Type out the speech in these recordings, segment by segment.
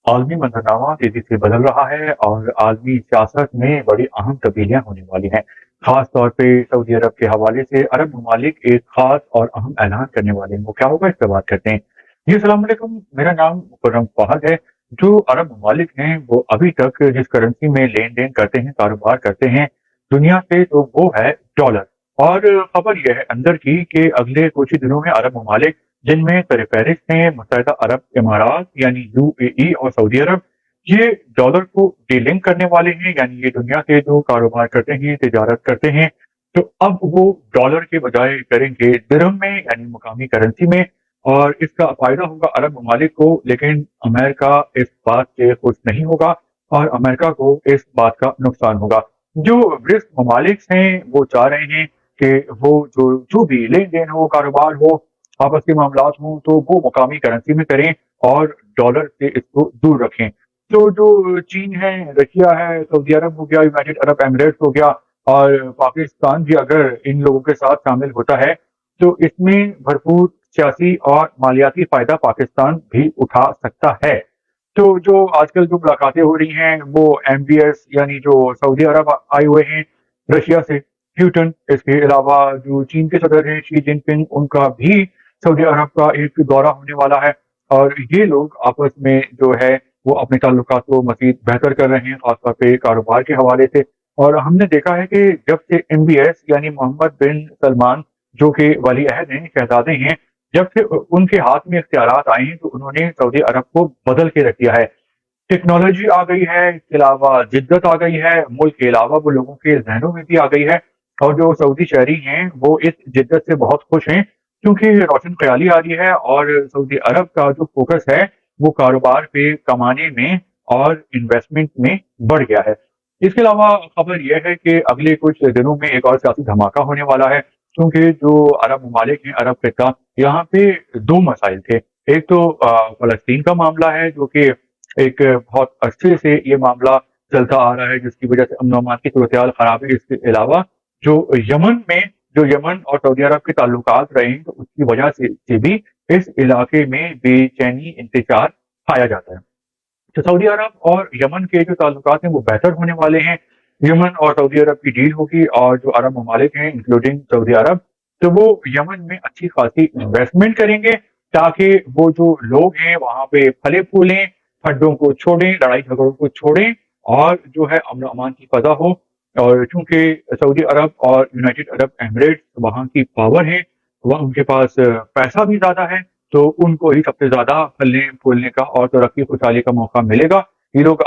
عالمی منظرنامہ تیزی سے بدل رہا ہے اور عالمی سیاست میں بڑی اہم تبدیلیاں ہونے والی ہیں۔ خاص طور پہ سعودی عرب کے حوالے سے عرب ممالک ایک خاص اور اہم اعلان کرنے والے ہیں۔ وہ کیا ہوگا، اس پہ بات کرتے ہیں۔ جی السلام علیکم، میرا نام مکرم فہد ہے۔ جو عرب ممالک ہیں وہ ابھی تک جس کرنسی میں لین دین کرتے ہیں، کاروبار کرتے ہیں دنیا سے، تو وہ ہے ڈالر۔ اور خبر یہ ہے اندر کی کہ اگلے کچھ ہی دنوں میں عرب ممالک، جن میں سر فہرست ہیں متحدہ عرب امارات یعنی یو اے ای اور سعودی عرب، یہ ڈالر کو ڈی لنک کرنے والے ہیں، یعنی یہ دنیا سے جو کاروبار کرتے ہیں، تجارت کرتے ہیں، تو اب وہ ڈالر کے بجائے کریں گے درہم میں، یعنی مقامی کرنسی میں۔ اور اس کا فائدہ ہوگا عرب ممالک کو، لیکن امریکہ اس بات سے خوش نہیں ہوگا اور امریکہ کو اس بات کا نقصان ہوگا۔ جو برکس ممالک ہیں وہ چاہ رہے ہیں کہ وہ جو بھی لین دین ہو، کاروبار ہو، آپس کے معاملات ہوں، تو وہ مقامی کرنسی میں کریں اور ڈالر سے اس کو دور رکھیں۔ تو جو چین ہے، رشیا ہے، سعودی عرب ہو گیا، یونائٹڈ عرب ایمریٹس ہو گیا، اور پاکستان بھی اگر ان لوگوں کے ساتھ شامل ہوتا ہے تو اس میں بھرپور سیاسی اور مالیاتی فائدہ پاکستان بھی اٹھا سکتا ہے۔ تو جو آج کل جو ملاقاتیں ہو رہی ہیں وہ ایم بی ایس یعنی جو سعودی عرب آئے ہوئے ہیں رشیا سے، پیوٹن، اس کے علاوہ جو چین کے صدر ہیں شی جن پنگ، ان کا بھی سعودی عرب کا ایک دورہ ہونے والا ہے، اور یہ لوگ آپس میں جو ہے وہ اپنے تعلقات کو مزید بہتر کر رہے ہیں، خاص طور پہ کاروبار کے حوالے سے۔ اور ہم نے دیکھا ہے کہ جب سے ایم بی ایس یعنی محمد بن سلمان، جو کہ ولی عہد ہیں، شہزادے ہیں، جب سے ان کے ہاتھ میں اختیارات آئے ہیں تو انہوں نے سعودی عرب کو بدل کے رکھ دیا ہے۔ ٹیکنالوجی آ گئی ہے، اس کے علاوہ جدت آ گئی ہے، ملک کے علاوہ وہ لوگوں کے ذہنوں میں بھی آ گئی ہے، اور جو سعودی شہری ہیں وہ اس جدت سے بہت خوش ہیں، کیونکہ روشن خیالی آ رہی ہے اور سعودی عرب کا جو فوکس ہے وہ کاروبار پہ کمانے میں اور انویسٹمنٹ میں بڑھ گیا ہے۔ اس کے علاوہ خبر یہ ہے کہ اگلے کچھ دنوں میں ایک اور سیاسی دھماکہ ہونے والا ہے، کیونکہ جو عرب ممالک ہیں، عرب خطہ، یہاں پہ دو مسائل تھے۔ ایک تو فلسطین کا معاملہ ہے، جو کہ ایک بہت عرصے سے یہ معاملہ چلتا آ رہا ہے، جس کی وجہ سے امن و امان کی صورتحال خراب ہے۔ اس کے علاوہ جو یمن میں، جو یمن اور سعودی عرب کے تعلقات رہے ہیں، تو اس کی وجہ سے بھی اس علاقے میں بے چینی انتشار پایا جاتا ہے۔ تو سعودی عرب اور یمن کے جو تعلقات ہیں وہ بہتر ہونے والے ہیں۔ یمن اور سعودی عرب کی ڈیل ہوگی، اور جو عرب ممالک ہیں انکلوڈنگ سعودی عرب، تو وہ یمن میں اچھی خاصی انویسٹمنٹ کریں گے، تاکہ وہ جو لوگ ہیں وہاں پہ پھلے پھولیں، پھڈوں کو چھوڑیں، لڑائی جھگڑوں کو چھوڑیں، اور جو ہے امن و امان کی فضا ہو۔ اور چونکہ سعودی عرب اور یونائٹڈ عرب ایمریٹس وہاں کی پاور ہے، وہ ان کے پاس پیسہ بھی زیادہ ہے، تو ان کو ہی سب سے زیادہ پھلنے پھولنے کا اور ترقی خوشحالی کا موقع ملے گا۔ یہ لوگ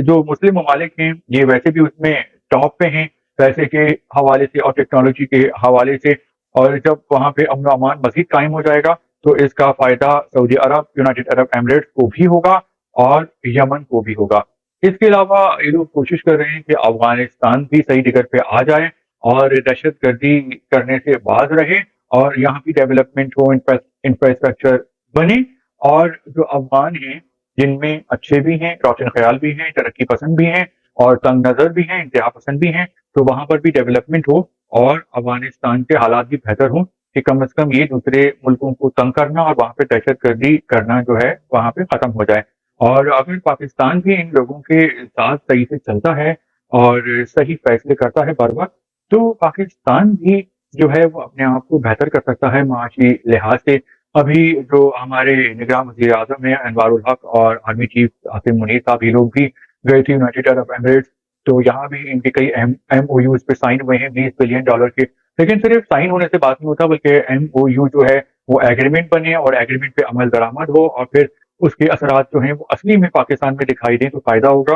جو مسلم ممالک ہیں یہ ویسے بھی اس میں ٹاپ پہ ہیں، پیسے کے حوالے سے اور ٹیکنالوجی کے حوالے سے، اور جب وہاں پہ امن و امان مزید قائم ہو جائے گا تو اس کا فائدہ سعودی عرب، یونائٹڈ عرب ایمریٹس کو بھی ہوگا اور یمن کو بھی ہوگا۔ اس کے علاوہ یہ لوگ کوشش کر رہے ہیں کہ افغانستان بھی صحیح ڈگر پہ آ جائے اور دہشت گردی کرنے سے باز رہے، اور یہاں بھی ڈیولپمنٹ ہو، انفراسٹرکچر بنے، اور جو افغان ہیں جن میں اچھے بھی ہیں، روشن خیال بھی ہیں، ترقی پسند بھی ہیں، اور تنگ نظر بھی ہیں، انتہا پسند بھی ہیں، تو وہاں پر بھی ڈیولپمنٹ ہو اور افغانستان کے حالات بھی بہتر ہوں، کہ کم از کم یہ دوسرے ملکوں کو تنگ کرنا اور وہاں پہ دہشت گردی کرنا جو ہے وہاں پہ ختم ہو جائے۔ اور اگر پاکستان بھی ان لوگوں کے ساتھ صحیح سے چلتا ہے اور صحیح فیصلے کرتا ہے بر وقت، تو پاکستان بھی جو ہے وہ اپنے آپ کو بہتر کر سکتا ہے معاشی لحاظ سے۔ ابھی جو ہمارے نظام وزیر اعظم ہیں انوار الحق اور آرمی چیف عاصم منیر صاحب، یہ لوگ بھی گئے تھے یونائٹڈ عرب ایمریٹس، تو یہاں بھی ان کے کئی ایم او یوز پہ سائن ہوئے ہیں $20 بلین کے۔ لیکن صرف سائن ہونے سے بات نہیں ہوتا، بلکہ ایم او یو جو ہے وہ ایگریمنٹ بنے اور ایگریمنٹ پہ عمل درآمد ہو، اور پھر اس کے اثرات جو ہیں وہ اصلی میں پاکستان میں دکھائی دیں تو فائدہ ہوگا۔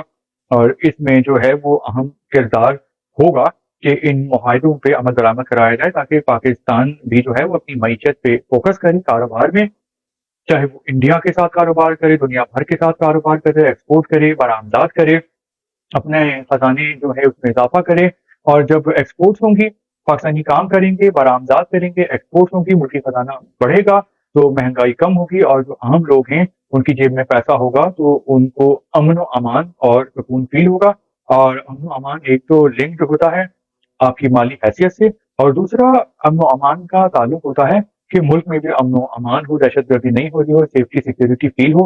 اور اس میں جو ہے وہ اہم کردار ہوگا کہ ان معاہدوں پہ عمل درآمد کرایا جائے، تاکہ پاکستان بھی جو ہے وہ اپنی معیشت پہ فوکس کرے کاروبار میں، چاہے وہ انڈیا کے ساتھ کاروبار کرے، دنیا بھر کے ساتھ کاروبار کرے، ایکسپورٹ کرے، برآمدات کرے، اپنے خزانے جو ہے اس میں اضافہ کرے۔ اور جب ایکسپورٹس ہوں گی، پاکستانی کام کریں گے، برآمدات کریں گے، ایکسپورٹس ہوں گی، ملکی خزانہ بڑھے گا، تو مہنگائی کم ہوگی، اور جو عام لوگ ہیں ان کی جیب میں پیسہ ہوگا تو ان کو امن و امان اور سکون فیل ہوگا۔ اور امن و امان ایک تو لنکڈ ہوتا ہے آپ کی مالی حیثیت سے، اور دوسرا امن و امان کا تعلق ہوتا ہے کہ ملک میں بھی امن و امان ہو، دہشت گردی نہیں ہو رہی ہو، سیفٹی سیکورٹی فیل ہو۔